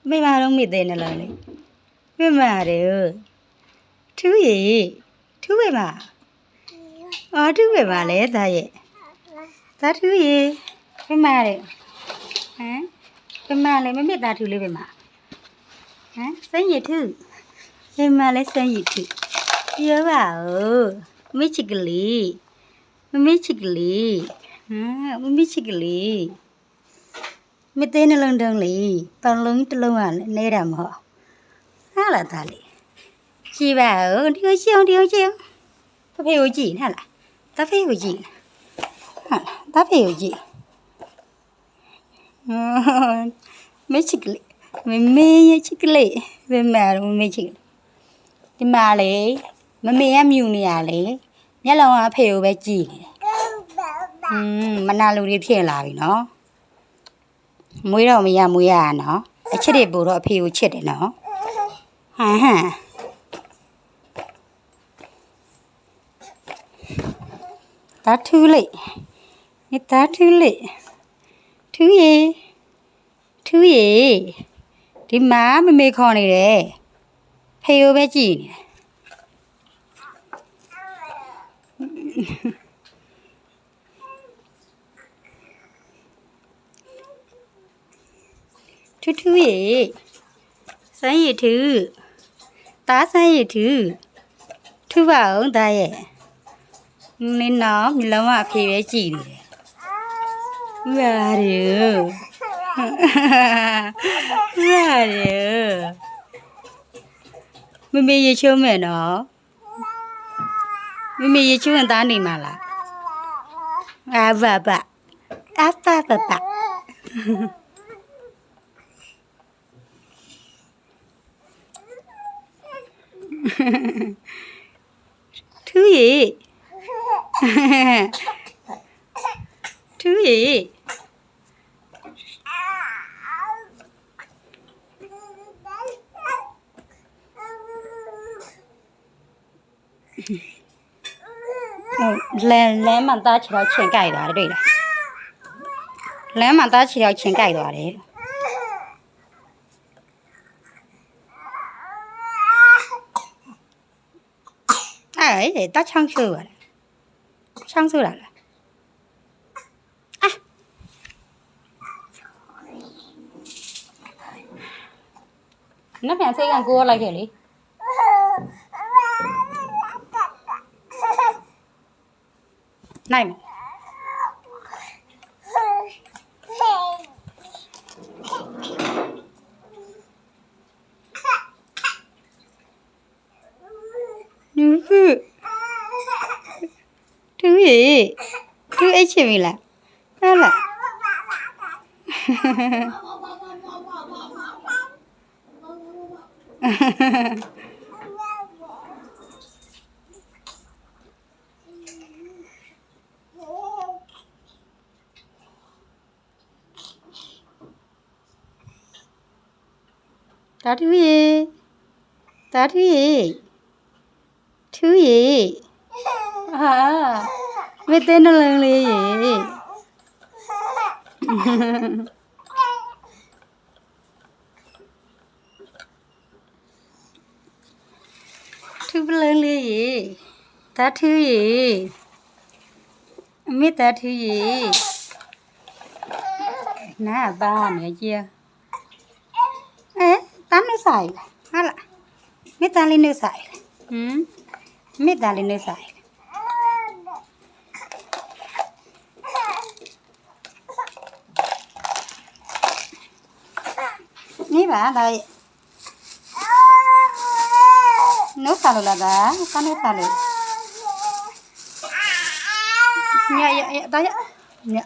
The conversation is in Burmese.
ไม่มาတော့မိသေးနဲ့လားလေไม่มาတယ်သူရေသူပဲမှာအော်သူပဲမှာလေသားရဲ့သားသူရေไม่มาတယ်ဟမ်ไม่มาလေမမေသားသူလေးပဲမှာဟမ်စမ်းရသူไม่มาလေစမ်းရသူပြောပါဦးမိချစ်ကလေးမချစ်ကလေးမချစ်ကလေးမသေးနှလုံးတုံးလေပေါင်လုံးတစ်လုံးကနေတာမဟုတ်ဟာလားသားလေးကြည့်ပါဦးဒီကိုရှင်းတဖေကိုကြည့်ဟာလားတဖေကိုကြည့်ဟာတဖေကိုကြည့်မချစ်ကလေးမေရဲ့ချစ်ကလေးဘယ်မှာတော့မချစ်ဒီမှာလေမမေကမြူနေရလေမျက်လုံးကအဖေကိုပဲကြည့်နေတယ်မနာလူတွေဖြစ်လာပြီနော်မွေးတော့မရမွေးရနော်အချစ်တွေပို့တော့အဖေကိုချစ်တယ်နော်ဟမ်တာထူးလေတာထူးလေထူးရေဒီမှာမမေခေါ်နေတယ်ဖေကိုပဲကြည့်နေတယ်ထူးရေစမ်းရထူးတားစမ်းရထူးထူးပါအောင်သားရဲ့နင်းတော့မျက်လုံးကအဖေပဲကြည့်နေတယ်ရတယ်မမေရေချိုးမယ်နော်မမေရေချိုးရင်သားနေမှာလားအဘထူးရေလမ်းမှာသားချီတော့ချင်းကြိုက်သွားတယ်တွေ့လားလမ်းမှာသားချီတော့ချင်းကြိုက်သွားတယ်哎，打枪手了，枪手来了，啊！那边谁敢给我来这里？来嘛！ထူးအိတ်ချင်ပြီလားဟာလားတာထူးရေဟာမသေးနှလုံးလေးရေထူးပလန်းလေးရေတာထူးရေအမေတာထူးရေနားပါနေကြတာနှုတ်ဆိုင်ဟာလားမေတာလေးနှုတ်ဆိုင်မေတာလေးနှုတ်ဆိုင်นี่ป่ะได้นุสาลุละda kanนุสาลุเนี่ยตายเนี่ย